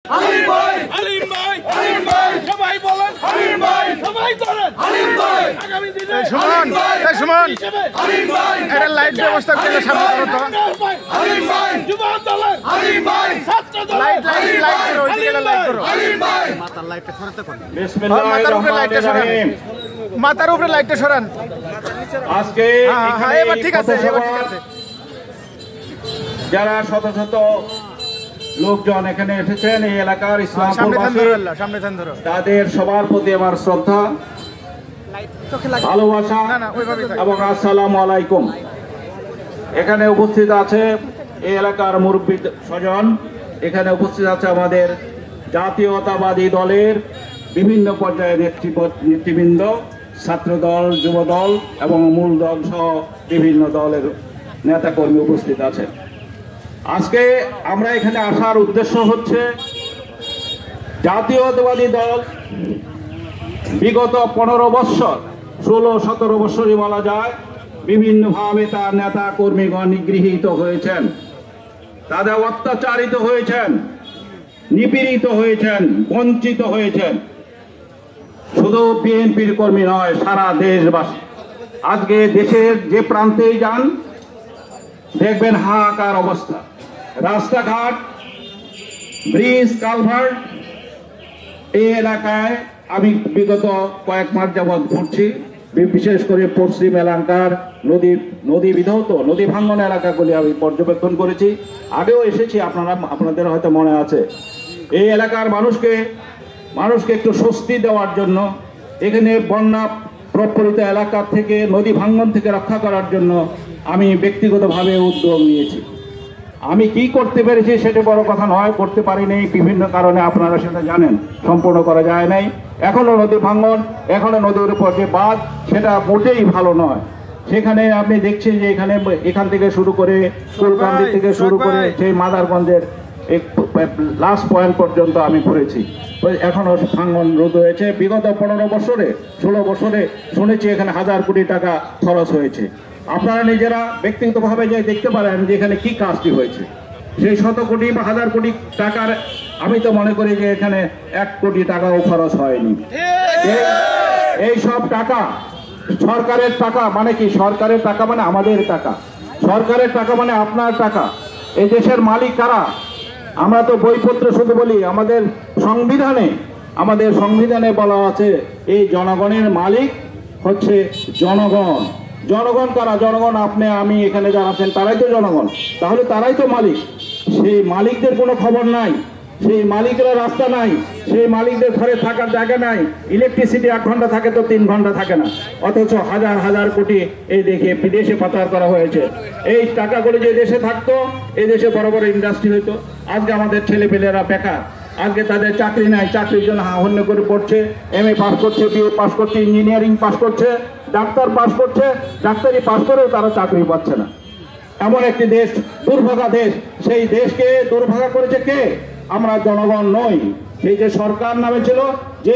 হালিম ভাই, হালিম ভাই, হালিম ভাই, সবাই বলেন হালিম ভাই, সবাই করেন হালিম ভাই। আগামী দিনে সুমন, সুমন, হালিম ভাই, এর লাইট ব্যবস্থা করে সামনে করো তো। হালিম ভাই, যুব দলের হালিম ভাই, ছাত্র দলের লাইট করো, ওইদিকে লাইট করো। হালিম ভাই, মাথার লাইটটা সরাতে পারেন। বিসমিল্লাহির রহমানির রহিম। মাথার উপরে লাইটটা সরান। আজকে হ্যাঁ, এবার ঠিক আছে, এবার ঠিক আছে। যারা শত শত লোকজন এখানে এসেছেন এই এলাকার ইসলামপুরবাসী, সামনে থান ধরো। তাদের সবার প্রতি আমার শ্রদ্ধা, ভালোবাসা এবং আসসালামু আলাইকুম। এখানে উপস্থিত আছে এই এলাকার মুরব্বী স্বজন, এখানে উপস্থিত আছে আমাদের জাতীয়তাবাদী দলের বিভিন্ন পর্যায়ের নেতৃবৃন্দ, ছাত্রদল, যুবদল এবং মূল দল সহ বিভিন্ন দলের নেতাকর্মী উপস্থিত আছে। আজকে আমরা এখানে আসার উদ্দেশ্য হচ্ছে জাতীয়তাবাদী দল বিগত 15 বৎসর, 16-17 বৎসরই বলা যায়, বিভিন্নভাবে তার নেতা কর্মীগণ নিগৃহীত হয়েছেন, তাদের অত্যাচারিত হয়েছেন, নিপীড়িত হয়েছেন, বঞ্চিত হয়েছেন। শুধু বিএনপির কর্মী নয়, সারা দেশবাসী। আজকে দেশের যে প্রান্তেই যান দেখবেন হাহাকার অবস্থা। রাস্তাঘাট, ব্রিজ, কালভার্ট, এই এলাকায় আমি বিগত কয়েক মাস যাবৎ ঘুরছি, বিশেষ করে পশ্চিম এলাকার নদী বিধৌত, নদী ভাঙ্গন এলাকাগুলি আমি পর্যবেক্ষণ করেছি। আগেও এসেছি, আপনাদের হয়তো মনে আছে। এই এলাকার মানুষকে একটু স্বস্তি দেওয়ার জন্য, এখানে বন্যা প্রভাবিত এলাকা থেকে, নদী ভাঙ্গন থেকে রক্ষা করার জন্য আমি ব্যক্তিগতভাবে উদ্যোগ নিয়েছি। আমি কি করতে পেরেছি সেটা বড় কথা নয়, করতে পারিনি বিভিন্ন কারণে, আপনারা সেটা জানেন, সম্পূর্ণ করা যায় নাই। এখনো নদী ভাঙ্গন, এখনো নদীর উপর যে বাঁধ, সেটা মোটেই ভালো নয়। সেখানে আপনি দেখছেন যে এখান থেকে শুরু করে কুলকান্দি থেকে শুরু করে সেই মাদারগঞ্জের লাস্ট পয়েন্ট পর্যন্ত আমি ঘুরেছি। এখনো ভাঙ্গন রোধ হয়েছে। বিগত 15 বছরে, 16 বছরে শুনেছি এখানে 1000 কোটি টাকা খরচ হয়েছে। আপনারা নিজেরা ব্যক্তিগতভাবে যে দেখতে পারেন যে এখানে কি কাজটি হয়েছে। সেই 100 কোটি বা 1000 কোটি টাকার আমি তো মনে করি যে এখানে 1 কোটি টাকাও খরচ হয়নি। এই সব টাকা সরকারের টাকা। মানে কি? সরকারের টাকা মানে আমাদের টাকা, সরকারের টাকা মানে আপনার টাকা। এই দেশের মালিক কারা? আমরা তো বইপত্র শুধু বলি, আমাদের সংবিধানে বলা আছে এই জনগণের মালিক হচ্ছে জনগণ। জনগণ কারা? জনগণ আপনি, আমি, এখানে যারা আছেন তারাই তো জনগণ। তাহলে তারাই তো মালিক। সেই মালিকদের কোনো খবর নাই, সেই মালিকেরা রাস্তা নাই, সেই মালিকদের ঘরে থাকার জায়গা নাই। ইলেকট্রিসিটি 1 ঘন্টা থাকে তো 3 ঘন্টা থাকে না, অথচ হাজার হাজার কোটি এই দেখে বিদেশে পাচার করা হয়েছে। এই টাকাগুলো যে দেশে থাকতো, এই দেশে বড় বড় ইন্ডাস্ট্রি হইতো। আজকে আমাদের ছেলেপেলেরা বেকার, আজকে তাদের চাকরি নাই, চাকরির জন্য হন্য করে পড়ছে। MA পাস করছে, BA পাস করছে, ইঞ্জিনিয়ারিং পাস করছে, ডাক্তার পাস করছে, ডাক্তারি পাস করেও তারা চাকরি পাচ্ছে না। এমন একটি দেশ, দুর্ভাগা দেশ। সেই দেশকে দুর্ভাগা করেছে কে? আমরা জনগণ নই। সেই যে সরকার নামে ছিল, যে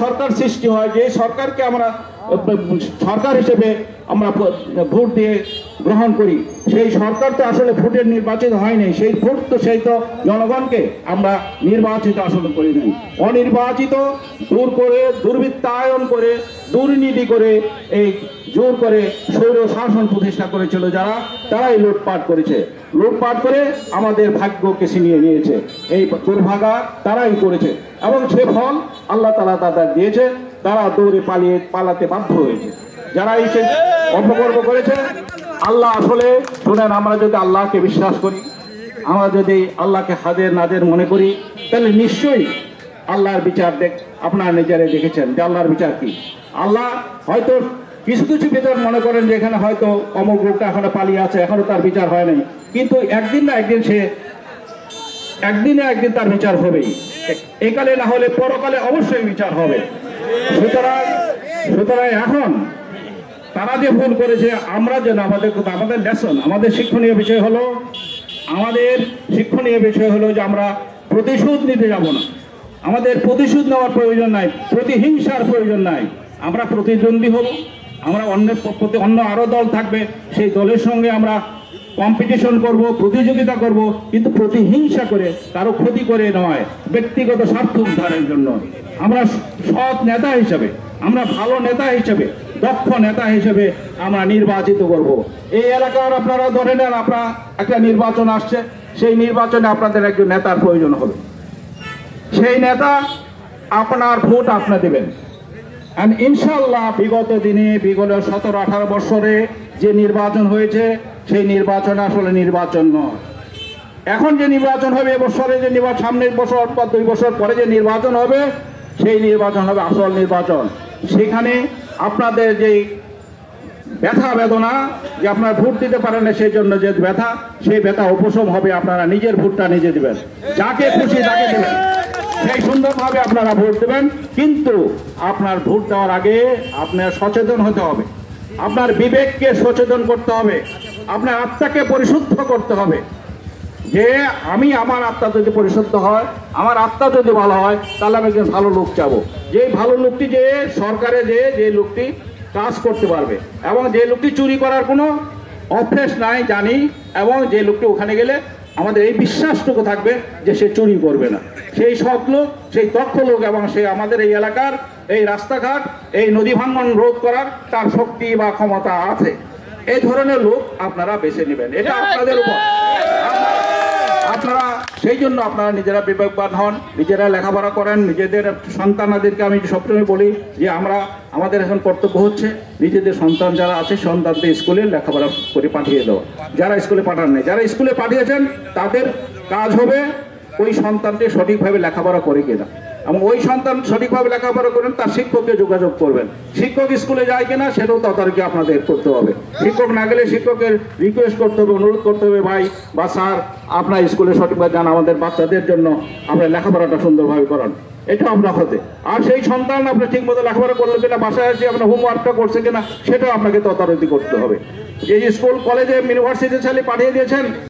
সরকার সৃষ্টি হয়, যে সরকারকে আমরা সরকার হিসেবে আমরা ভোট দিয়ে গ্রহণ করি, সেই সরকার তো আসলে ভোটের নির্বাচিত হয়নি। সেই ভোট তো জনগণকে আমরা নির্বাচিত আসলে করি নাই। অনির্বাচিত দূর করে, দুর্বৃত্তায়ন করে, দুর্নীতি করে, এই জোর করে স্বৈর শাসন প্রতিষ্ঠা করেছিল যারা, তারাই লুটপাট করেছে। লুটপাট করে আমাদের ভাগ্যকে ছিনিয়ে নিয়েছে। এই দুর্ভাগা তারাই করেছে এবং সে ফল আল্লাহ তাআলা তাদের দিয়েছে। তারা দৌড়ে পালাতে বাধ্য হয়েছে। যারা এই অপকর্ম করেছে, আল্লাহ আসলে শুনেন, আমরা যদি আল্লাহকে বিশ্বাস করি, আমরা যদি আল্লাহকে হাজের নাজের মনে করি, তাহলে নিশ্চয়ই আল্লাহর বিচার আপনারা নিজেরাই দেখেছেন যে আল্লাহর বিচার কি। আল্লাহ হয়তো কিছু কিছু বিচার মনে করেন যে এখানে হয়তো অমুক লোকটা এখনো পালিয়ে আছে, এখনো তার বিচার হয় নাই, কিন্তু একদিন না একদিন একদিন তার বিচার হবেই। একালে না হলে পরকালে অবশ্যই বিচার হবে। সুতরাং এখন তারা যে ভুল করেছে, আমরা যেন আমাদের লেসন, আমাদের শিক্ষণীয় বিষয় হলো যে আমরা প্রতিশোধ নিতে যাব না। আমাদের প্রতিশোধ নেওয়ার প্রয়োজন নাই, প্রতিহিংসার প্রয়োজন নাই। আমরা প্রতিদ্বন্দ্বী হব, আমরা অন্য আরো দল থাকবে, সেই দলের সঙ্গে আমরা কম্পিটিশন করব, প্রতিযোগিতা করব, কিন্তু প্রতিহিংসা করে, কারো ক্ষতি করে নয়, ব্যক্তিগত স্বার্থ উদ্ধারের জন্য। আমরা সৎ নেতা হিসেবে, আমরা ভালো নেতা হিসেবে, দক্ষ নেতা হিসেবে আমরা নির্বাচিত করব। এই এলাকার আপনারা ধরে নেন, আপনার একটা নির্বাচন আসছে, সেই নির্বাচনে আপনাদের একজন নেতার প্রয়োজন হবে। সেই নেতা আপনার ভোট আপনি দেবেন। আর ইনশাল্লাহ বিগত দিনে, বিগত 17-18 বছরে যে নির্বাচন হয়েছে, সেই নির্বাচন আসলে নির্বাচন নয়। এখন যে নির্বাচন হবে, এবছরে যে নির্বাচন, সামনের বছর বা 2 বছর পরে যে নির্বাচন হবে, সেই নির্বাচন হবে আসল নির্বাচন। সেখানে আপনাদের যে ব্যথা বেদনা, যে আপনারা ভোট দিতে পারেন না সেই জন্য যে ব্যথা, সেই ব্যথা উপশম হবে। আপনারা নিজের ভোটটা নিজে দেবেন, যাকে খুশি তাকে দেবেন, সেই সুন্দরভাবে আপনারা ভোট দেবেন। কিন্তু আপনার ভোট দেওয়ার আগে আপনার সচেতন হতে হবে, আপনার বিবেককে সচেতন করতে হবে, আপনার আত্মাকে পরিশুদ্ধ করতে হবে। যে আমি, আমার আত্মা যদি পরিশুদ্ধ হয়, আমার আত্মা যদি ভালো হয়, তাহলে আমি একজন ভালো লোক চাবো। যে ভালো লোকটি যে সরকারে যে লোকটি কাজ করতে পারবে, এবং যে লোকটি চুরি করার কোনো অভ্যেস নাই জানি, এবং যে লোকটি ওখানে গেলে আমাদের এই বিশ্বাসটুকু থাকবে যে সে চুরি করবে না, সেই সৎ লোক, সেই দক্ষ লোক, এবং সে আমাদের এই এলাকার এই রাস্তাঘাট, এই নদী ভাঙন রোধ করার তার শক্তি বা ক্ষমতা আছে। এই ধরনের লোক আপনারা বেছে নেবেন, এটা আপনাদের উপর। আপনারা সেই জন্য আপনারা নিজেরা বিবেকবান হন, নিজেরা লেখাপড়া করেন, নিজেদের সন্তানাদেরকে আমি সবসময় বলি যে আমাদের এখন কর্তব্য হচ্ছে নিজেদের সন্তান যারা আছে, সন্তানদের স্কুলে লেখাপড়া করে পাঠিয়ে দেওয়া। যারা স্কুলে পাঠান নাই, যারা স্কুলে পাঠিয়েছেন, তাদের কাজ হবে ওই সন্তানটি সঠিকভাবে লেখাপড়া করে কিনা, এবং ওই সন্তান সঠিকভাবে লেখাপড়া করেন তার শিক্ষককে যোগাযোগ করবেন। শিক্ষক স্কুলে যায় কিনা সেটাও তদারকি আপনাদের করতে হবে। শিক্ষক না গেলে শিক্ষকের রিকোয়েস্ট করতে হবে, অনুরোধ করতে হবে, ভাই বা স্যার আপনার স্কুলে সঠিকভাবে যান, আমাদের বাচ্চাদের জন্য আপনার লেখাপড়াটা সুন্দরভাবে করান। এটা আপনার হতে। আর সেই সন্তান আপনার ঠিক মতো লেখাপড়া করলো কিনা, বাসায় এসে আপনার হোমওয়ার্কটা করছে কিনা, সেটাও আপনাকে তদারকি করতে হবে। এই স্কুল, কলেজে, ইউনিভার্সিটি ছেলে পাঠিয়ে দিয়েছেন,